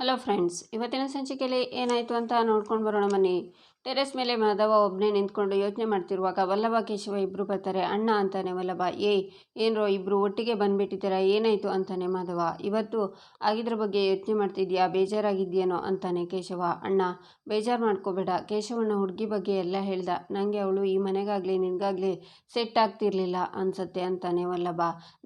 Hello friends, ಇವತ್ತಿನ ಸಂಚಿಕೆಯಲ್ಲಿ ಏನಾಯಿತು ಅಂತ ನೋಡ್ಕೊಂಡು ಬರೋಣ ಬನ್ನಿ. ಟೆರೆಸ್ ಮೇಲೆ ಮಾಧವ ಒಬ್ಬನೇ ನಿಂತ್ಕೊಂಡು ಯೋಚನೆ ಮಾಡ್ತಿರುವಾಗ ವಲ್ಲಭ ಕೇಶವ ಇಬ್ಬರು ಬರ್ತಾರೆ. ಅಣ್ಣ ಅಂತಾನೆ ವಲ್ಲಭ. ಏನ್ರೋ ಇಬ್ಬರು ಒಟ್ಟಿಗೆ ಬಂದ್ಬಿಟ್ಟಿದ್ದೀರಾ, ಏನಾಯಿತು ಅಂತಾನೆ ಮಾಧವ. ಇವತ್ತು ಆಗಿದ್ರ ಬಗ್ಗೆ ಯೋಚನೆ ಮಾಡ್ತಿದ್ಯಾ, ಬೇಜಾರಾಗಿದ್ಯೇನೋ ಅಂತಾನೆ ಕೇಶವ. ಅಣ್ಣ ಬೇಜಾರು ಮಾಡ್ಕೋಬೇಡ, ಕೇಶವಣ್ಣ ಹುಡುಗಿ ಬಗ್ಗೆ ಎಲ್ಲ ಹೇಳ್ದ. ನನಗೆ ಅವಳು ಈ ಮನೆಗಾಗಲಿ ನಿನಗಾಗಲಿ ಸೆಟ್ ಆಗ್ತಿರ್ಲಿಲ್ಲ ಅನ್ಸತ್ತೆ ಅಂತಾನೆ ವಲ್ಲಭ.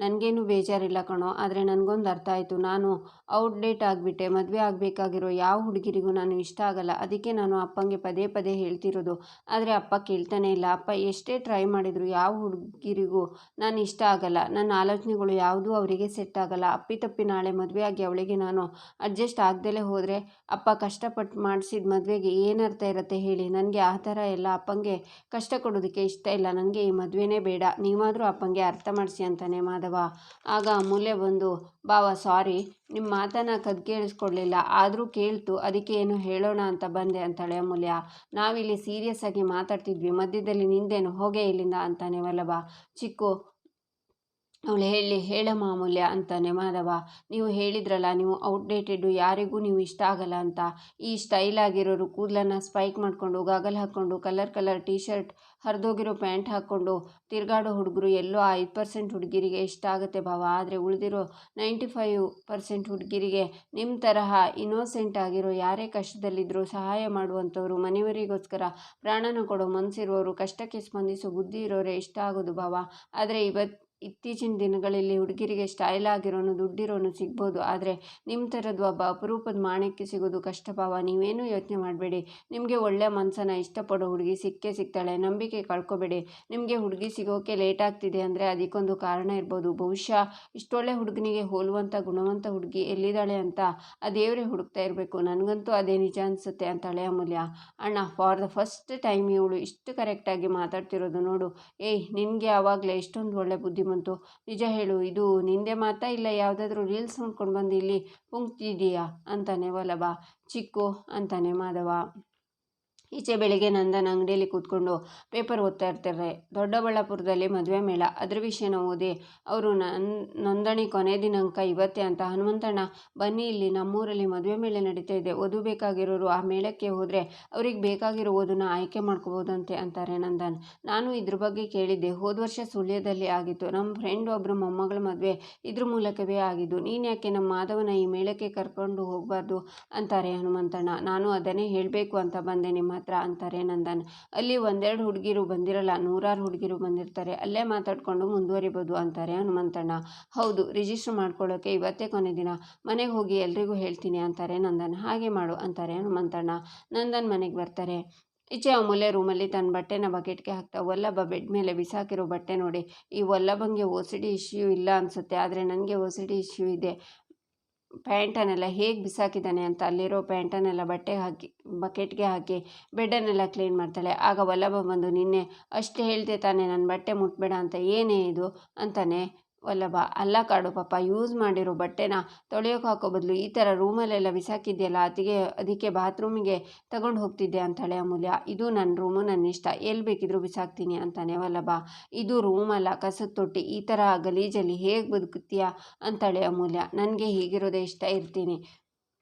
ನನಗೇನು ಬೇಜಾರಿಲ್ಲ ಕಣೋ, ಆದರೆ ನನಗೊಂದು ಅರ್ಥ ಆಯಿತು. ನಾನು ಔಟ್ಡೇಟ್ ಆಗಿಬಿಟ್ಟೆ. ಮದುವೆ ಆಗಬೇಕಾಗಿರೋ ಯಾವ ಹುಡುಗಿರಿಗೂ ನಾನು ಇಷ್ಟ ಆಗಲ್ಲ. ಅದಕ್ಕೆ ನಾನು ಅಪ್ಪಂಗೆ ಪದೇ ಪದೇ ಹೇಳ್ತಿರೋದು. ಆದರೆ ಅಪ್ಪ ಕೇಳ್ತಾನೆ ಇಲ್ಲ. ಅಪ್ಪ ಎಷ್ಟೇ ಟ್ರೈ ಮಾಡಿದ್ರು ಯಾವ ಹುಡುಗಿರಿಗೂ ನಾನು ಇಷ್ಟ ಆಗಲ್ಲ. ನನ್ನ ಆಲೋಚನೆಗಳು ಯಾವುದೂ ಅವರಿಗೆ ಸೆಟ್ ಆಗಲ್ಲ. ಅಪ್ಪಿತಪ್ಪಿ ನಾಳೆ ಮದುವೆ ಆಗಿ ಅವಳಿಗೆ ನಾನು ಅಡ್ಜಸ್ಟ್ ಆಗ್ದಲೇ ಹೋದರೆ ಅಪ್ಪ ಕಷ್ಟಪಟ್ಟು ಮಾಡಿಸಿದ ಮದುವೆಗೆ ಏನರ್ಥ ಇರುತ್ತೆ ಹೇಳಿ. ನನಗೆ ಆ ಥರ ಎಲ್ಲ ಅಪ್ಪಂಗೆ ಕಷ್ಟ ಕೊಡೋದಕ್ಕೆ ಇಷ್ಟ ಇಲ್ಲ. ನನಗೆ ಈ ಮದುವೆನೇ ಬೇಡ. ನೀವಾದರೂ ಅಪ್ಪಂಗೆ ಅರ್ಥ ಮಾಡಿಸಿ ಅಂತಾನೆ ಮಾಧವ. ಆಗ ಅಮೂಲ್ಯ ಬಂದು, ಬಾವ ಸಾರಿ, ನಿಮ್ಮ ಮಾತನ್ನು ಕೇಳಿಸ್ಕೊಡ್ಲಿಲ್ಲ, ಆದರೂ ಕೇಳ್ತು, ಅದಕ್ಕೆ ಏನು ಹೇಳೋಣ ಅಂತ ಬಂದೆ ಅಂತಾಳೆ ಅಮೂಲ್ಯ. ನಾವಿಲ್ಲಿ ಸೀರಿಯಸ್ ಆಗಿ ಮಾತಾಡ್ತಿದ್ವಿ, ಮಧ್ಯದಲ್ಲಿ ನಿಂದೇನು, ಹೋಗೇ ಇಲ್ಲಿಂದ ಅಂತಾನೆ ವಲ್ಲಭ. ಚಿಕ್ಕು ಅವಳು ಹೇಳಮ್ಮ ಅಮೂಲ್ಯ ಅಂತಾನೆ ಮಾಧವ. ನೀವು ಹೇಳಿದ್ರಲ್ಲ, ನೀವು ಔಟ್ಡೇಟೆಡು, ಯಾರಿಗೂ ನೀವು ಇಷ್ಟ ಆಗಲ್ಲ ಅಂತ. ಈ ಸ್ಟೈಲ್ ಆಗಿರೋರು ಕೂದಲನ್ನು ಸ್ಪೈಕ್ ಮಾಡಿಕೊಂಡು ಗಾಗಲ್ ಹಾಕ್ಕೊಂಡು ಕಲರ್ ಟೀ ಶರ್ಟ್ ಹರಿದೋಗಿರೋ ಪ್ಯಾಂಟ್ ಹಾಕ್ಕೊಂಡು ತಿರುಗಾಡೋ ಹುಡುಗರು ಎಲ್ಲೋ 5% ಹುಡುಗಿರಿಗೆ ಇಷ್ಟ ಆಗುತ್ತೆ ಭಾವ. ಆದರೆ ಉಳಿದಿರೋ 95% ಹುಡುಗಿರಿಗೆ ನಿಮ್ಮ ತರಹ ಇನ್ನೋಸೆಂಟ್ ಆಗಿರೋ, ಯಾರೇ ಕಷ್ಟದಲ್ಲಿದ್ದರೂ ಸಹಾಯ ಮಾಡುವಂಥವ್ರು, ಮನೆಯವರಿಗೋಸ್ಕರ ಪ್ರಾಣನ ಕೊಡೋ ಮನಸ್ಸಿರೋರು, ಕಷ್ಟಕ್ಕೆ ಸ್ಪಂದಿಸೋ ಬುದ್ಧಿ ಇರೋರೇ ಇಷ್ಟ ಆಗೋದು ಭಾವ. ಆದರೆ ಇತ್ತೀಚಿನ ದಿನಗಳಲ್ಲಿ ಹುಡುಗಿರಿಗೆ ಸ್ಟೈಲ್ ಆಗಿರೋನು, ದುಡ್ಡಿರೋನು ಸಿಗ್ಬೋದು. ಆದರೆ ನಿಮ್ಮ ಥರದ್ದು ಒಬ್ಬ ಅಪರೂಪದ ಮಾಣಿಕ್ಯ ಸಿಗೋದು ಕಷ್ಟ ಭಾವ. ನೀವೇನೂ ಯೋಚನೆ ಮಾಡಬೇಡಿ. ನಿಮಗೆ ಒಳ್ಳೆ ಮನಸ್ಸನ್ನು ಇಷ್ಟಪಡೋ ಹುಡುಗಿ ಸಿಕ್ಕೇ ಸಿಗ್ತಾಳೆ. ನಂಬಿಕೆ ಕಳ್ಕೊಬೇಡಿ. ನಿಮಗೆ ಹುಡುಗಿ ಸಿಗೋಕೆ ಲೇಟ್ ಆಗ್ತಿದೆ ಅಂದರೆ ಅದಕ್ಕೊಂದು ಕಾರಣ ಇರ್ಬೋದು. ಬಹುಶಃ ಇಷ್ಟೊಳ್ಳೆ ಹುಡುಗನಿಗೆ ಹೋಲುವಂಥ ಗುಣವಂತ ಹುಡುಗಿ ಎಲ್ಲಿದ್ದಾಳೆ ಅಂತ ಆ ದೇವರೇ ಹುಡುಕ್ತಾ ಇರಬೇಕು. ನನಗಂತೂ ಅದೇ ನಿಜ ಅನಿಸುತ್ತೆ ಅಂತಾಳೆ ಅಮೂಲ್ಯ. ಅಣ್ಣ, ಫಾರ್ ದ ಫಸ್ಟ್ ಟೈಮ್ ಇವಳು ಇಷ್ಟು ಕರೆಕ್ಟಾಗಿ ಮಾತಾಡ್ತಿರೋದು ನೋಡು. ನಿನಗೆ ಆವಾಗಲೇ ಇಷ್ಟೊಂದು ಒಳ್ಳೆ ಬುದ್ಧಿ ಬಂತು. ನಿಜ ಹೇಳು, ಇದು ನಿಂದೆ ಮಾತಾ ಇಲ್ಲ ಯಾವುದಾದ್ರೂ ರೀಲ್ಸ್ ನೋಡ್ಕೊಂಡು ಬಂದು ಇಲ್ಲಿ ಪುಂಕ್ತಿದೀಯಾ ಅಂತಾನೆ ವಲ್ಲಭ. ಚಿಕ್ಕು ಅಂತಾನೆ ಮಾಧವ. ಈಚೆ ಬೆಳಿಗ್ಗೆ ನಂದನ್ ಅಂಗಡಿಯಲ್ಲಿ ಕೂತ್ಕೊಂಡು ಪೇಪರ್ ಓದ್ತಾ ಇರ್ತಾರೆ. ದೊಡ್ಡಬಳ್ಳಾಪುರದಲ್ಲಿ ಮದುವೆ ಮೇಳ, ಅದ್ರ ವಿಷಯನ ಓದಿ ಅವರು ನೋಂದಣಿ ಕೊನೆ ದಿನಾಂಕ ಇವತ್ತೇ ಅಂತ. ಹನುಮಂತಣ್ಣ ಬನ್ನಿ, ಇಲ್ಲಿ ನಮ್ಮೂರಲ್ಲಿ ಮದುವೆ ಮೇಳ ನಡೀತಾ ಇದೆ. ಓದು ಬೇಕಾಗಿರೋರು ಆ ಮೇಳಕ್ಕೆ ಹೋದರೆ ಅವ್ರಿಗೆ ಬೇಕಾಗಿರೋ ಓದನ್ನ ಆಯ್ಕೆ ಮಾಡ್ಕೋಬೋದಂತೆ ಅಂತಾರೆ ನಂದನ್. ನಾನು ಇದ್ರ ಬಗ್ಗೆ ಕೇಳಿದ್ದೆ. ಹೋದ ವರ್ಷ ಸುಳ್ಯದಲ್ಲಿ ಆಗಿತ್ತು. ನಮ್ಮ ಫ್ರೆಂಡ್ ಒಬ್ಬರು ಮೊಮ್ಮಗಳ ಮದುವೆ ಇದ್ರ ಮೂಲಕವೇ ಆಗಿದ್ದು. ನೀನು ಯಾಕೆ ನಮ್ಮ ಮಾಧವನ ಈ ಮೇಳಕ್ಕೆ ಕರ್ಕೊಂಡು ಹೋಗಬಾರ್ದು ಅಂತಾರೆ ಹನುಮಂತಣ್ಣ. ನಾನು ಅದನ್ನೇ ಹೇಳಬೇಕು ಅಂತ ಬಂದೆ ನಿಮ್ಮ ಹತ್ರ ಅಂತಾರೆ ನಂದನ್. ಅಲ್ಲಿ ಒಂದೆರಡು ಹುಡುಗಿರು ಬಂದಿರಲ್ಲ, 100 ಹುಡುಗಿರು ಬಂದಿರ್ತಾರೆ. ಅಲ್ಲೇ ಮಾತಾಡ್ಕೊಂಡು ಮುಂದುವರಿಬೋದು ಅಂತಾರೆ ಹನುಮಂತಣ್ಣ. ಹೌದು, ರಿಜಿಸ್ಟರ್ ಮಾಡ್ಕೊಳ್ಳೋಕೆ ಇವತ್ತೇ ಕೊನೆ ದಿನ. ಮನೆಗೆ ಹೋಗಿ ಎಲ್ರಿಗೂ ಹೇಳ್ತೀನಿ ಅಂತಾರೆ ನಂದನ್. ಹಾಗೆ ಮಾಡು ಅಂತಾರೆ ಹನುಮಂತಣ್ಣ. ನಂದನ್ ಮನೆಗೆ ಬರ್ತಾರೆ. ಈಚೆ ಅಮೂಲ್ಯ ರೂಮಲ್ಲಿ ತನ್ನ ಬಟ್ಟೆನ ಬಕೆಟ್ಗೆ ಹಾಕ್ತಾ, ವಲ್ಲಭ ಬೆಡ್ ಮೇಲೆ ಬಿಸಾಕಿರೋ ಬಟ್ಟೆ ನೋಡಿ. ಈ ವಲ್ಲಭಂಗೆ OCD ಇಶ್ಯೂ ಇಲ್ಲ ಅನಿಸುತ್ತೆ, ಆದರೆ ನನಗೆ OCD ಇಶ್ಯೂ ಇದೆ. ಪ್ಯಾಂಟನ್ನೆಲ್ಲ ಹೇಗೆ ಬಿಸಾಕಿದ್ದಾನೆ ಅಂತ ಅಲ್ಲಿರೋ ಪ್ಯಾಂಟನ್ನೆಲ್ಲ ಬಕೆಟ್ಗೆ ಹಾಕಿ ಬೆಡ್ಡನ್ನೆಲ್ಲ ಕ್ಲೀನ್ ಮಾಡ್ತಾಳೆ. ಆಗ ವಲ್ಲಭ ಬಂದು, ನಿನ್ನೆ ಅಷ್ಟು ಹೇಳ್ದೆ ತಾನೇ ನನ್ನ ಬಟ್ಟೆ ಮುಟ್ಬೇಡ ಅಂತ, ಏನೇ ಇದು ಅಂತಾನೆ ವಲ್ಲಭ. ಅಲ್ಲ ಕಾಡು ಪಾಪ, ಯೂಸ್ ಮಾಡಿರೋ ಬಟ್ಟೆನ ತೊಳೆಯೋಕೆ ಹಾಕೋ ಬದಲು ಈ ಥರ ರೂಮಲ್ಲೆಲ್ಲ ಬಿಸಾಕಿದ್ಯಲ್ಲ, ಅದಕ್ಕೆ ಬಾತ್ರೂಮಿಗೆ ತಗೊಂಡು ಹೋಗ್ತಿದ್ದೆ ಅಂತಾಳೆ ಅಮೂಲ್ಯ. ಇದು ನನ್ನ ರೂಮು, ನನ್ನ ಇಷ್ಟ, ಎಲ್ಲಿ ಬೇಕಿದ್ರೂ ಬಿಸಾಕ್ತೀನಿ ಅಂತಾನೆ ವಲ್ಲಭ. ಇದು ರೂಮಲ್ಲ, ಕಸದ ತೊಟ್ಟಿ. ಈ ಥರ ಗಲೀಜಲ್ಲಿ ಹೇಗೆ ಬದುಕುತ್ತೀಯಾ ಅಂತಾಳೆ ಅಮೂಲ್ಯ. ನನಗೆ ಹೀಗಿರೋದೇ ಇಷ್ಟ, ಇರ್ತೀನಿ,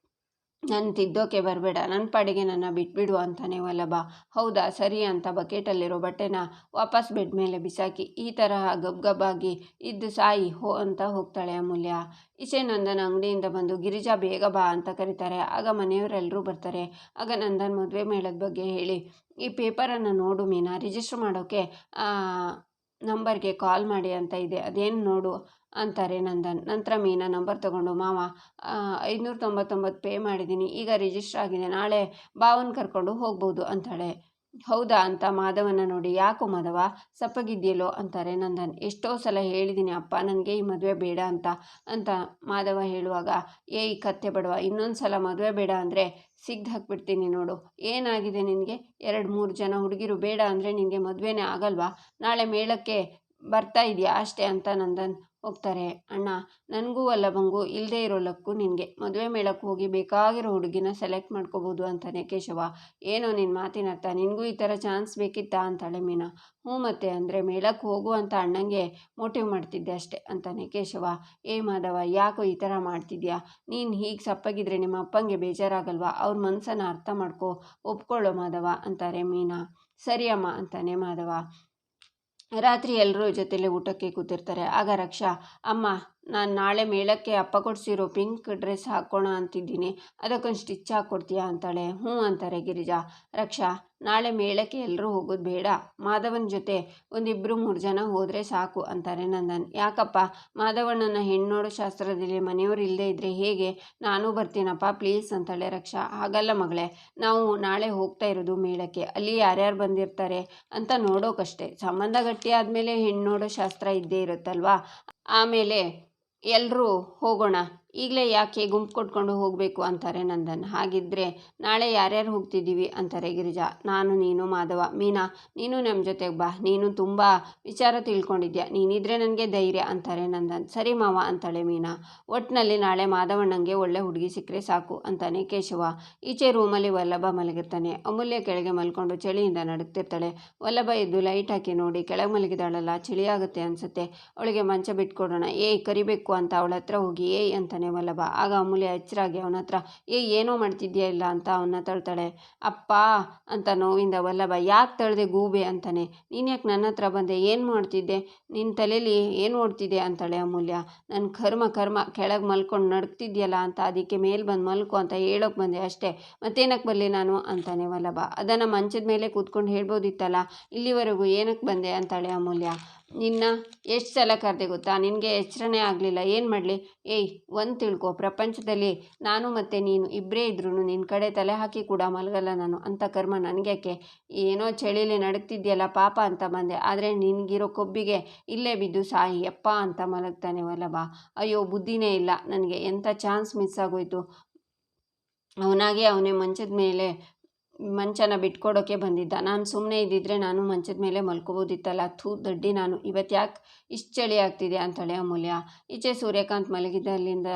ನನ್ನ ತಿದ್ದೋಕೆ ಬರಬೇಡ, ನನ್ನ ಪಾಡಿಗೆ ನನ್ನ ಬಿಟ್ಬಿಡು ಅಂತಾನೆ ವಲ್ಲಭ. ಹೌದಾ ಸರಿ ಅಂತ ಬಕೆಟಲ್ಲಿರೋ ಬಟ್ಟೆನ ವಾಪಸ್ ಬೆಡ್ ಮೇಲೆ ಬಿಸಾಕಿ ಈ ತರಹ ಗಬ್ಬಾಗಿ ಇದ್ದು ಸಾಯಿ ಹೋ ಅಂತ ಹೋಗ್ತಾಳೆ ಅಮೂಲ್ಯ. ಈಚೆ ನಂದನ್ ಅಂಗಡಿಯಿಂದ ಬಂದು, ಗಿರಿಜಾ ಬೇಗ ಬಾ ಅಂತ ಕರೀತಾರೆ. ಆಗ ಮನೆಯವರೆಲ್ಲರೂ ಬರ್ತಾರೆ. ಆಗ ನಂದನ್ ಮದುವೆ ಮೇಳದ ಬಗ್ಗೆ ಹೇಳಿ, ಈ ಪೇಪರನ್ನು ನೋಡು ಮೀನಾ, ರಿಜಿಸ್ಟರ್ ಮಾಡೋಕ್ಕೆ ನಂಬರ್ಗೆ ಕಾಲ್ ಮಾಡಿ ಅಂತ ಇದೆ, ಅದೇನು ನೋಡು ಅಂತಾರೆ ನಂದನ್. ನಂತರ ಮೀನಾ ನಂಬರ್ ತಗೊಂಡು, ಮಾವ 599 ಪೇ ಮಾಡಿದ್ದೀನಿ, ಈಗ ರಿಜಿಸ್ಟರ್ ಆಗಿದೆ, ನಾಳೆ ಬಾವನ್ ಕರ್ಕೊಂಡು ಹೋಗ್ಬೋದು ಅಂತಾಳೆ. ಹೌದಾ ಅಂತ ಮಾಧವನ ನೋಡಿ, ಯಾಕೋ ಮಾಧವ ಸಪ್ಪಗಿದ್ಯಲ್ಲೋ ಅಂತಾರೆ ನಂದನ್. ಎಷ್ಟೋ ಸಲ ಹೇಳಿದ್ದೀನಿ ಅಪ್ಪ, ನನಗೆ ಈ ಮದುವೆ ಬೇಡ ಅಂತ ಮಾಧವ ಹೇಳುವಾಗ, ಕತ್ತೆ ಬಡವ, ಇನ್ನೊಂದು ಸಲ ಮದುವೆ ಬೇಡ ಅಂದರೆ ಸಿಗ್ದು ಹಾಕ್ಬಿಡ್ತೀನಿ ನೋಡು. ಏನಾಗಿದೆ ನಿನಗೆ? 2-3 ಜನ ಹುಡುಗಿರು ಬೇಡ ಅಂದರೆ ನಿನಗೆ ಮದುವೆನೇ ಆಗಲ್ವಾ? ನಾಳೆ ಮೇಳಕ್ಕೆ ಬರ್ತಾ ಇದೆಯಾ ಅಷ್ಟೇ ಅಂತ ನಂದನ್ ಹೋಗ್ತಾರೆ. ಅಣ್ಣ, ನನಗೂ ವಲ್ಲಭಂಗೂ ಇಲ್ಲದೆ ಇರೋ ಲಕ್ಕು ನಿನಗೆ. ಮದುವೆ ಮೇಳಕ್ಕೆ ಹೋಗಿ ಬೇಕಾಗಿರೋ ಹುಡುಗಿನ ಸೆಲೆಕ್ಟ್ ಮಾಡ್ಕೋಬೋದು ಅಂತಾನೆ ಕೇಶವ. ಏನೋ ನಿನ್ನ ಮಾತಿನ ಅರ್ಥ, ನಿನಗೂ ಈ ಥರ ಚಾನ್ಸ್ ಬೇಕಿತ್ತಾ ಅಂತಾಳೆ ಮೀನಾ. ಹ್ಞೂ ಮತ್ತೆ, ಅಂದರೆ ಮೇಳಕ್ಕೆ ಹೋಗು ಅಂತ ಅಣ್ಣಂಗೆ ಮೋಟಿವ್ ಮಾಡ್ತಿದ್ದೆ ಅಷ್ಟೆ ಅಂತಾನೆ ಕೇಶವ. ಏ ಮಾಧವ, ಯಾಕೋ ಈ ಥರ ಮಾಡ್ತಿದ್ಯಾ? ನೀನು ಹೀಗೆ ಸಪ್ಪಗಿದ್ರೆ ನಿಮ್ಮ ಅಪ್ಪಂಗೆ ಬೇಜಾರಾಗಲ್ವಾ? ಅವ್ರ ಮನಸ್ಸನ್ನು ಅರ್ಥ ಮಾಡ್ಕೊ, ಒಪ್ಕೊಳ್ಳೋ ಮಾಧವ ಅಂತಾರೆ ಮೀನಾ. ಸರಿ ಅಮ್ಮ ಅಂತಾನೆ ಮಾಧವ. ರಾತ್ರಿ ಎಲ್ಲರೂ ಜೊತೆಲೆ ಊಟಕ್ಕೆ ಕೂತಿರ್ತಾರೆ. ಆಗ ರಕ್ಷಾ, ಅಮ್ಮ, ನಾನು ನಾಳೆ ಮೇಳಕ್ಕೆ ಅಪ್ಪ ಕೊಡಿಸಿರೋ ಪಿಂಕ್ ಡ್ರೆಸ್ ಹಾಕೋಣ ಅಂತಿದ್ದೀನಿ, ಅದಕ್ಕೊಂದು ಸ್ಟಿಚ್ ಹಾಕ್ಕೊಡ್ತೀಯಾ ಅಂತಾಳೆ. ಹ್ಞೂ ಅಂತಾರೆ ಗಿರಿಜಾ. ರಕ್ಷಾ, ನಾಳೆ ಮೇಳಕ್ಕೆ ಎಲ್ಲರೂ ಹೋಗೋದು ಬೇಡ, ಮಾಧವನ ಜೊತೆ 1-2-3 ಜನ ಹೋದರೆ ಸಾಕು ಅಂತಾರೆ ನಂದನ್. ಯಾಕಪ್ಪ, ಮಾಧವಣ್ಣನ ಹೆಣ್ಣು ನೋಡೋ ಶಾಸ್ತ್ರದಲ್ಲಿ ಮನೆಯವರು ಇಲ್ಲದೆ ಇದ್ದರೆ ಹೇಗೆ? ನಾನೂ ಬರ್ತೀನಪ್ಪ ಪ್ಲೀಸ್ ಅಂತಾಳೆ ರಕ್ಷಾ. ಹಾಗಲ್ಲ ಮಗಳೇ, ನಾವು ನಾಳೆ ಹೋಗ್ತಾ ಇರೋದು ಮೇಳಕ್ಕೆ, ಅಲ್ಲಿ ಯಾರ್ಯಾರು ಬಂದಿರ್ತಾರೆ ಅಂತ ನೋಡೋಕಷ್ಟೇ. ಸಂಬಂಧ ಗಟ್ಟಿ ಆದಮೇಲೆ ಹೆಣ್ಣು ನೋಡೋ ಶಾಸ್ತ್ರ ಇದ್ದೇ ಇರುತ್ತಲ್ವಾ, ಆಮೇಲೆ ಎಲ್ಲರೂ ಹೋಗೋಣ, ಈಗಲೇ ಯಾಕೆ ಗುಂಪು ಕೊಟ್ಕೊಂಡು ಹೋಗಬೇಕು ಅಂತಾರೆ ನಂದನ್. ಹಾಗಿದ್ರೆ ನಾಳೆ ಯಾರ್ಯಾರು ಹೋಗ್ತಿದ್ದೀವಿ ಅಂತಾರೆ ಗಿರಿಜಾ. ನಾನು, ನೀನು, ಮಾಧವ. ಮೀನಾ, ನೀನು ನಮ್ಮ ಜೊತೆಗೆ ಬಾ, ನೀನು ತುಂಬ ವಿಚಾರ ತಿಳ್ಕೊಂಡಿದ್ಯಾ, ನೀನಿದ್ರೆ ನನಗೆ ಧೈರ್ಯ ಅಂತಾರೆ ನಂದನ್. ಸರಿ ಮಾವ ಅಂತಾಳೆ ಮೀನಾ. ಒಟ್ಟಿನಲ್ಲಿ ನಾಳೆ ಮಾಧವಣ್ಣಂಗೆ ಒಳ್ಳೆ ಹುಡುಗಿ ಸಿಕ್ಕರೆ ಸಾಕು ಅಂತಾನೆ ಕೇಶವ. ಈಚೆ ರೂಮಲ್ಲಿ ವಲ್ಲಭ ಮಲಗಿರ್ತಾನೆ. ಅಮೂಲ್ಯ ಕೆಳಗೆ ಮಲ್ಕೊಂಡು ಚಳಿಯಿಂದ ನಡುಗ್ತಿರ್ತಾಳೆ. ವಲ್ಲಭ ಎದ್ದು ಲೈಟ್ ಹಾಕಿ ನೋಡಿ, ಕೆಳಗೆ ಮಲಗಿದಾಳಲ್ಲ, ಚಳಿ ಆಗುತ್ತೆ ಅನಿಸುತ್ತೆ, ಅವಳಿಗೆ ಮಂಚ ಬಿಟ್ಕೊಡೋಣ, ಏಯ್ ಕರಿಬೇಕು ಅಂತ ಅವಳ ಹತ್ರ ಹೋಗಿ ಏಯ್ ಅಂತಾನೆ ವಲ್ಲಭ. ಆಗ ಅಮೂಲ್ಯ ಎಚ್ಚರಾಗಿ ಅವನ ಹತ್ರ ಏನೋ ಮಾಡ್ತಿದ್ಯಾ ಇಲ್ಲ ಅಂತ ಅವನ್ನ ತಳ್ತಾಳೆ. ಅಪ್ಪ ಅಂತ ನೋವಿಂದ ವಲ್ಲಭ. ಯಾಕೆ ತಳ್ದೆ ಗೂಬೆ ಅಂತಾನೆ. ನೀನು ಯಾಕೆ ನನ್ನ ಹತ್ರ ಬಂದೆ, ಏನು ಮಾಡ್ತಿದ್ದೆ, ನಿನ್ನ ತಲೆಯಲ್ಲಿ ಏನು ಓಡ್ತಿದ್ದೆ ಅಂತಾಳೆ ಅಮೂಲ್ಯ. ನನ್ನ ಕರ್ಮ ಕೆಳಗೆ ಮಲ್ಕೊಂಡು ನಡ್ತಿದ್ಯಲ್ಲ ಅಂತ, ಅದಕ್ಕೆ ಮೇಲೆ ಬಂದು ಮಲ್ಕೊ ಅಂತ ಹೇಳೋಕೆ ಬಂದೆ ಅಷ್ಟೇ, ಮತ್ತೇನಕ್ಕೆ ಬರಲಿ ನಾನು ಅಂತಾನೆ ವಲ್ಲಭ. ಅದನ್ನು ಮಂಚದ ಮೇಲೆ ಕೂತ್ಕೊಂಡು ಹೇಳ್ಬೋದಿತ್ತಲ್ಲ, ಇಲ್ಲಿವರೆಗೂ ಏನಕ್ಕೆ ಬಂದೆ ಅಂತಾಳೆ ಅಮೂಲ್ಯ. ನಿನ್ನ ಎಷ್ಟು ಸಲ ಕರೆದೆ ಗೊತ್ತಾ, ನಿನಗೆ ಎಚ್ಚರನೇ ಆಗಲಿಲ್ಲ, ಏನು ಮಾಡಲಿ? ಏಯ್, ಒಂದು ತಿಳ್ಕೊ, ಪ್ರಪಂಚದಲ್ಲಿ ನಾನು ಮತ್ತು ನೀನು ಇಬ್ಬರೇ ಇದ್ರೂ ನಿನ್ನ ಕಡೆ ತಲೆ ಹಾಕಿ ಕೂಡ ಮಲಗಲ್ಲ ನಾನು, ಅಂಥ ಕರ್ಮ ನನಗ್ಯಾಕೆ? ಏನೋ ಚಳಿಲಿ ನಡುಗ್ತಿದ್ಯಲ್ಲ ಪಾಪ ಅಂತ ಬಂದೆ, ಆದರೆ ನಿನಗಿರೋ ಕೊಬ್ಬಿಗೆ ಇಲ್ಲೇ ಬಿದ್ದು ಸಾಯಿ ಯಪ್ಪ ಅಂತ ಮಲಗ್ತಾನೆ ವಲ್ಲಭ. ಅಯ್ಯೋ, ಬುದ್ಧಿನೇ ಇಲ್ಲ ನನಗೆ, ಎಂಥ ಚಾನ್ಸ್ ಮಿಸ್ ಆಗೋಯ್ತು. ಅವನಾಗೆ ಅವನೇ ಮಂಚನ ಬಿಟ್ಕೊಡೋಕ್ಕೆ ಬಂದಿದ್ದ, ನಾನು ಸುಮ್ಮನೆ ಇದ್ದಿದ್ರೆ ನಾನು ಮಂಚದ ಮೇಲೆ ಮಲ್ಕೋಬೋದಿತ್ತಲ್ಲ. ಥೂ ದಡ್ಡಿ ನಾನು, ಇವತ್ತು ಯಾಕೆ ಇಷ್ಟು ಚಳಿ ಆಗ್ತಿದೆ ಅಂತಾಳೆ ಅಮೂಲ್ಯ. ಈಚೆ ಸೂರ್ಯಕಾಂತ್ ಮಲಗಿದ್ದಲ್ಲಿಂದ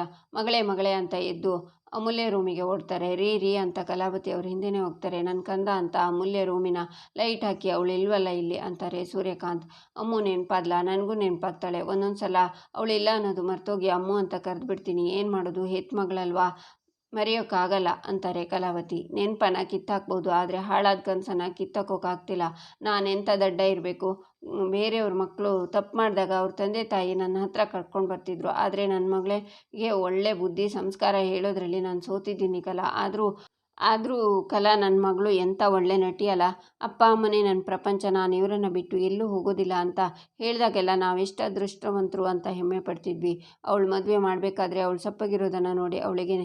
ಮಗಳೇ ಅಂತ ಎದ್ದು ಅಮೂಲ್ಯ ರೂಮಿಗೆ ಓಡ್ತಾರೆ. ರೀ ಅಂತ ಕಲಾವತಿ ಅವ್ರ ಹಿಂದೆನೇ ಹೋಗ್ತಾರೆ. ನನ್ನ ಕಂದ ಅಂತ ಅಮೂಲ್ಯ ರೂಮಿನ ಲೈಟ್ ಹಾಕಿ, ಅವಳು ಇಲ್ವಲ್ಲ ಇಲ್ಲಿ ಅಂತಾರೆ ಸೂರ್ಯಕಾಂತ್. ಅಮ್ಮು ನೆನಪಾದ್ಲ, ನನಗೂ ನೆನಪಾಗ್ತಾಳೆ, ಒಂದೊಂದು ಸಲ ಅವಳಿಲ್ಲ ಅನ್ನೋದು ಮರ್ತೋಗಿ ಅಮ್ಮು ಅಂತ ಕರೆದ್ಬಿಡ್ತೀನಿ, ಏನು ಮಾಡೋದು, ಹೆತ್ತ ಮಗಳಲ್ವಾ, ಮರೆಯೋಕ್ಕಾಗಲ್ಲ ಅಂತಾರೆ ಕಲಾವತಿ. ನೆನಪನ್ನ ಕಿತ್ತಾಕ್ಬೋದು, ಆದರೆ ಹಾಳಾದ ಕನಸನ್ನು ಕಿತ್ತಾಕೋಕ್ಕಾಗ್ತಿಲ್ಲ. ನಾನೆಂಥ ದಡ್ಡ ಇರಬೇಕು, ಬೇರೆಯವ್ರ ಮಕ್ಕಳು ತಪ್ಪು ಮಾಡಿದಾಗ ಅವ್ರ ತಂದೆ ತಾಯಿ ನನ್ನ ಹತ್ರ ಕರ್ಕೊಂಡು ಬರ್ತಿದ್ರು, ಆದರೆ ನನ್ನ ಮಗಳಿಗೆ ಒಳ್ಳೆ ಬುದ್ಧಿ ಸಂಸ್ಕಾರ ಹೇಳೋದ್ರಲ್ಲಿ ನಾನು ಸೋತಿದ್ದೀನಿ ಕಲಾ. ಆದರೂ ಕಲಾ, ನನ್ನ ಮಗಳು ಎಂಥ ಒಳ್ಳೆ ನಟಿ ಅಲ್ಲ. ಅಪ್ಪ ಅಮ್ಮನೇ ನನ್ನ ಪ್ರಪಂಚ, ನಾನು ಇವರನ್ನು ಬಿಟ್ಟು ಎಲ್ಲೂ ಹೋಗೋದಿಲ್ಲ ಅಂತ ಹೇಳಿದಾಗೆಲ್ಲ ನಾವೆಷ್ಟು ಅದೃಷ್ಟವಂತರು ಅಂತ ಹೆಮ್ಮೆ ಪಡ್ತಿದ್ವಿ. ಅವಳು ಮದುವೆ ಮಾಡಬೇಕಾದ್ರೆ ಅವಳು ಸಪ್ಪಗಿರೋದನ್ನು ನೋಡಿ ಅವಳಿಗೆ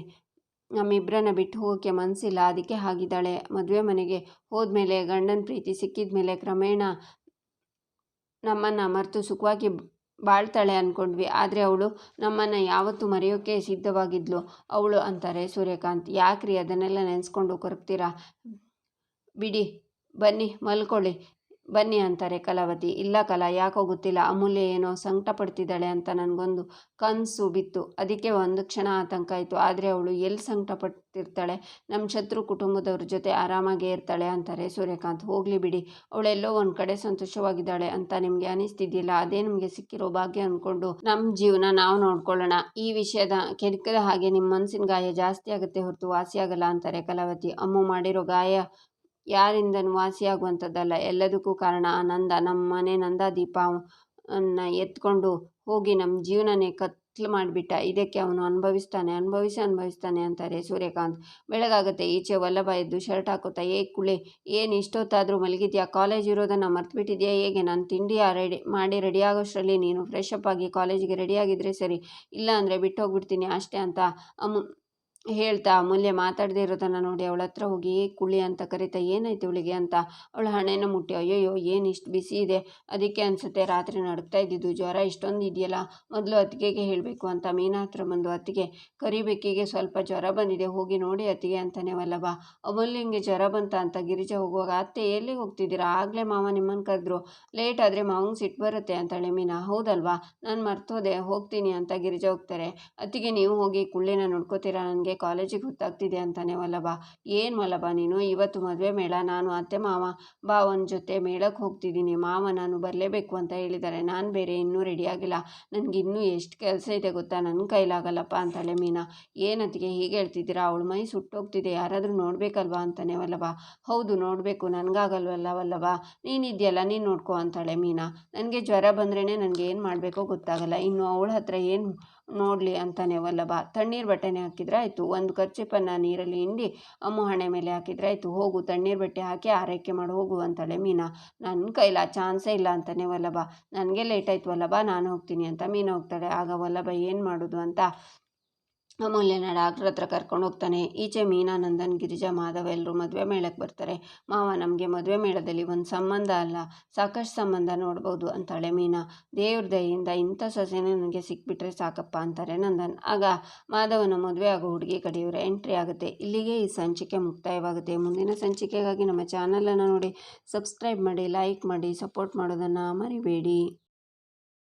ನಮ್ಮಿಬ್ಬರನ್ನ ಬಿಟ್ಟು ಹೋಗೋಕ್ಕೆ ಮನಸ್ಸಿಲ್ಲ, ಅದಕ್ಕೆ ಆಗಿದ್ದಾಳೆ. ಮದುವೆ ಮನೆಗೆ ಹೋದ್ಮೇಲೆ, ಗಂಡನ ಪ್ರೀತಿ ಸಿಕ್ಕಿದ ಮೇಲೆ ಕ್ರಮೇಣ ನಮ್ಮನ್ನು ಮರೆತು ಸುಖವಾಗಿ ಬಾಳ್ತಾಳೆ ಅಂದ್ಕೊಂಡ್ವಿ, ಆದರೆ ಅವಳು ನಮ್ಮನ್ನು ಯಾವತ್ತೂ ಮರೆಯೋಕ್ಕೆ ಸಿದ್ಧವಾಗಿದ್ಲು ಅವಳು ಅಂತಾರೆ ಸೂರ್ಯಕಾಂತ್. ಯಾಕ್ರಿ ಅದನ್ನೆಲ್ಲ ನೆನೆಸ್ಕೊಂಡು ಕೊರಗ್ತೀರಾ, ಬಿಡಿ, ಬನ್ನಿ ಮಲ್ಕೊಳ್ಳಿ ಬನ್ನಿ ಅಂತಾರೆ ಕಲಾವತಿ. ಇಲ್ಲ ಕಲಾ, ಯಾಕೋ ಗೊತ್ತಿಲ್ಲ, ಅಮೂಲ್ಯ ಏನೋ ಸಂಕಟ ಪಡ್ತಿದ್ದಾಳೆ ಅಂತ ನನಗೊಂದು ಕನಸು ಬಿತ್ತು, ಅದಕ್ಕೆ ಒಂದು ಕ್ಷಣ ಆತಂಕ ಆಯಿತು. ಆದರೆ ಅವಳು ಎಲ್ಲಿ ಸಂಕಟ ಪಡ್ತಿರ್ತಾಳೆ, ನಮ್ಮ ಶತ್ರು ಕುಟುಂಬದವ್ರ ಜೊತೆ ಆರಾಮಾಗೇ ಇರ್ತಾಳೆ ಅಂತಾರೆ ಸೂರ್ಯಕಾಂತ್. ಹೋಗಲಿ ಬಿಡಿ, ಅವಳೆಲ್ಲೋ ಒಂದು ಕಡೆ ಸಂತೋಷವಾಗಿದ್ದಾಳೆ ಅಂತ ನಿಮಗೆ ಅನಿಸ್ತಿದ್ದಿಲ್ಲ, ಅದೇ ನಮಗೆ ಸಿಕ್ಕಿರೋ ಭಾಗ್ಯ ಅಂದ್ಕೊಂಡು ನಮ್ಮ ಜೀವನ ನಾವು ನೋಡ್ಕೊಳ್ಳೋಣ. ಈ ವಿಷಯದ ಕೆಣಕದ ಹಾಗೆ ನಿಮ್ಮ ಮನಸ್ಸಿನ ಗಾಯ ಜಾಸ್ತಿ ಆಗುತ್ತೆ ಹೊರತು ವಾಸಿಯಾಗಲ್ಲ ಅಂತಾರೆ ಕಲಾವತಿ. ಅಮ್ಮು ಮಾಡಿರೋ ಗಾಯ ಯಾರಿಂದನೂ ವಾಸಿಯಾಗುವಂಥದ್ದಲ್ಲ, ಎಲ್ಲದಕ್ಕೂ ಕಾರಣ ಆ ನಂದ, ನಮ್ಮ ಮನೆ ನಂದಾದೀಪನ ಎತ್ಕೊಂಡು ಹೋಗಿ ನಮ್ಮ ಜೀವನನೇ ಕತ್ಲು ಮಾಡಿಬಿಟ್ಟ, ಇದಕ್ಕೆ ಅವನು ಅನುಭವಿಸ್ತಾನೆ ಅಂತಾರೆ ಸೂರ್ಯಕಾಂತ್. ಬೆಳಗಾಗುತ್ತೆ. ಈಚೆ ವಲ್ಲಭ ಎದ್ದು ಶರ್ಟ್ ಹಾಕೋತಾ, ಕುಳೆ, ಏನು ಇಷ್ಟೊತ್ತಾದರೂ ಮಲಗಿದ್ಯಾ, ಕಾಲೇಜ್ ಇರೋದನ್ನು ಮರ್ತುಬಿಟ್ಟಿದ್ಯಾ ಹೇಗೆ? ನಾನು ತಿಂಡಿ ರೆಡಿ ಆಗೋಷ್ಟರಲ್ಲಿ ನೀನು ಫ್ರೆಶ್ ಅಪ್ ಆಗಿ ಕಾಲೇಜಿಗೆ ರೆಡಿಯಾಗಿದ್ದರೆ ಸರಿ, ಇಲ್ಲ ಅಂದರೆ ಬಿಟ್ಟು ಹೋಗ್ಬಿಡ್ತೀನಿ ಅಷ್ಟೇ ಅಂತ ಹೇಳ್ತಾ ಅಮೂಲ್ಯ ಮಾತಾಡದೇ ಇರೋದನ್ನು ನೋಡಿ ಅವಳ ಹತ್ರ ಹೋಗಿ ಕುಳಿ ಅಂತ ಕರಿತಾ ಏನಾಯ್ತು ಇವಳಿಗೆ ಅಂತ ಅವಳ ಹಣೆನ ಮುಟ್ಟಿ ಅಯ್ಯೋಯ್ಯೋ ಏನು ಇಷ್ಟು ಬಿಸಿ ಇದೆ ಅದಕ್ಕೆ ಅನಿಸುತ್ತೆ ರಾತ್ರಿ ನಡುಕ್ತಾ ಇದ್ದಿದ್ದು ಜ್ವರ ಇಷ್ಟೊಂದು ಇದೆಯಲ್ಲ ಮೊದಲು ಅತ್ತಿಗೆಗೆ ಹೇಳಬೇಕು ಅಂತ ಮೀನಾ ಹತ್ರ ಬಂದು ಅತ್ತಿಗೆ ಕರಿಬೇಕಿಗೆ ಸ್ವಲ್ಪ ಜ್ವರ ಬಂದಿದೆ ಹೋಗಿ ನೋಡಿ ಅತ್ತಿಗೆ ಅಂತಾನೆ ವಲ್ಲಭ ಅಮೂಲ್ಯಂಗೆ ಜ್ವರ ಬಂತ ಅಂತ ಗಿರಿಜಾ ಹೋಗುವಾಗ ಅತ್ತೆ ಎಲ್ಲಿಗೆ ಹೋಗ್ತಿದ್ದೀರಾ ಆಗಲೇ ಮಾವ ನಿಮ್ಮನ್ನು ಕರೆದ್ರು ಲೇಟ್ ಆದರೆ ಮಾವಂಗೆ ಸಿಟ್ಟು ಬರುತ್ತೆ ಅಂತಾಳೆ ಮೀನಾ ಹೌದಲ್ವಾ ನಾನು ಮರ್ತೋದೆ ಹೋಗ್ತೀನಿ ಅಂತ ಗಿರಿಜಾ ಹೋಗ್ತಾರೆ ಅತ್ತಿಗೆ ನೀವು ಹೋಗಿ ಕುಳ್ಳಿನ ನೋಡ್ಕೋತೀರಾ ನನಗೆ ಕಾಲೇಜಿಗೆ ಗೊತ್ತಾಗ್ತಿದೆ ಅಂತಾನೆ ವಲ್ಲಭ ಏನು ವಲ್ಲಭ ನೀನು ಇವತ್ತು ಮದುವೆ ಮೇಳ ನಾನು ಅತ್ತೆ ಮಾವ ಭಾವನ ಜೊತೆ ಮೇಳಕ್ಕೆ ಹೋಗ್ತಿದ್ದೀನಿ ಮಾವ ನಾನು ಬರಲೇಬೇಕು ಅಂತ ಹೇಳಿದ್ದಾರೆ ನಾನು ಬೇರೆ ಇನ್ನೂ ರೆಡಿಯಾಗಿಲ್ಲ ನನಗೆ ಇನ್ನೂ ಎಷ್ಟು ಕೆಲಸ ಇದೆ ಗೊತ್ತಾ ನನ್ನ ಕೈಲಾಗಲ್ಲಪ್ಪ ಅಂತಾಳೆ ಮೀನಾ ಏನತ್ತಿಗೆ ಹೀಗೆ ಹೇಳ್ತಿದ್ದೀರಾ ಅವಳ ಮೈ ಸುಟ್ಟೋಗ್ತಿದೆ ಯಾರಾದರೂ ನೋಡಬೇಕಲ್ವಾ ಅಂತಾನೆ ವಲ್ಲಭ ಹೌದು ನೋಡಬೇಕು ನನಗಾಗಲ್ವಲ್ಲ ವಲ್ಲಭ ನೀನಿದೆಯಲ್ಲ ನೀನು ನೋಡ್ಕೊ ಅಂತಾಳೆ ಮೀನಾ ನನಗೆ ಜ್ವರ ಬಂದ್ರೇ ನನಗೆ ಏನು ಮಾಡಬೇಕೋ ಗೊತ್ತಾಗಲ್ಲ ಇನ್ನು ಅವಳ ಹತ್ರ ಏನು ನೋಡಲಿ ಅಂತಾನೆ ವಲ್ಲಭ ತಣ್ಣೀರು ಬಟ್ಟೆನೇ ಹಾಕಿದ್ರೆ ಆಯಿತು ಒಂದು ಕರ್ಚಿಪನ್ನು ನೀರಲ್ಲಿ ಹಿಂಡಿ ಅಮ್ಮು ಹಣೆ ಮೇಲೆ ಹಾಕಿದ್ರೆ ಆಯಿತು ಹೋಗು ತಣ್ಣೀರು ಬಟ್ಟೆ ಹಾಕಿ ಆರೈಕೆ ಮಾಡಿ ಹೋಗು ಅಂತಾಳೆ ಮೀನಾ ನನ್ನ ಕೈಲ ಚಾನ್ಸೇ ಇಲ್ಲ ಅಂತಾನೆ ವಲ್ಲಭ ನನಗೆ ಲೇಟ್ ಆಯ್ತು ವಲ್ಲಭ ನಾನು ಹೋಗ್ತೀನಿ ಅಂತ ಮೀನಾ ಹೋಗ್ತಾಳೆ ಆಗ ವಲ್ಲಭ ಏನು ಮಾಡೋದು ಅಂತ ಅಮೂಲ್ಯನ ಡಾಕ್ಟ್ರ್ ಹತ್ರ ಕರ್ಕೊಂಡು ಹೋಗ್ತಾನೆ ಈಚೆ ಮೀನಾ ನಂದನ್ ಗಿರಿಜಾ ಮಾಧವ ಎಲ್ಲರೂ ಮದುವೆ ಮೇಳಕ್ಕೆ ಬರ್ತಾರೆ ಮಾವ ನಮಗೆ ಮದುವೆ ಮೇಳದಲ್ಲಿ ಒಂದು ಸಂಬಂಧ ಅಲ್ಲ ಸಾಕಷ್ಟು ಸಂಬಂಧ ನೋಡ್ಬೋದು ಅಂತಾಳೆ ಮೀನಾ ದೇವ್ರ ದಯೆಯಿಂದ ಇಂಥ ಸೊಸೆನೇ ನನಗೆ ಸಿಕ್ಬಿಟ್ರೆ ಸಾಕಪ್ಪ ಅಂತಾರೆ ನಂದನ್ ಆಗ ಮಾಧವನ ಮದುವೆ ಆಗೋ ಹುಡುಗಿ ಕಡೆಯವರ ಎಂಟ್ರಿ ಆಗುತ್ತೆ ಇಲ್ಲಿಗೆ ಈ ಸಂಚಿಕೆ ಮುಕ್ತಾಯವಾಗುತ್ತೆ ಮುಂದಿನ ಸಂಚಿಕೆಗಾಗಿ ನಮ್ಮ ಚಾನಲನ್ನು ನೋಡಿ ಸಬ್ಸ್ಕ್ರೈಬ್ ಮಾಡಿ ಲೈಕ್ ಮಾಡಿ ಸಪೋರ್ಟ್ ಮಾಡೋದನ್ನು ಮರಿಬೇಡಿ.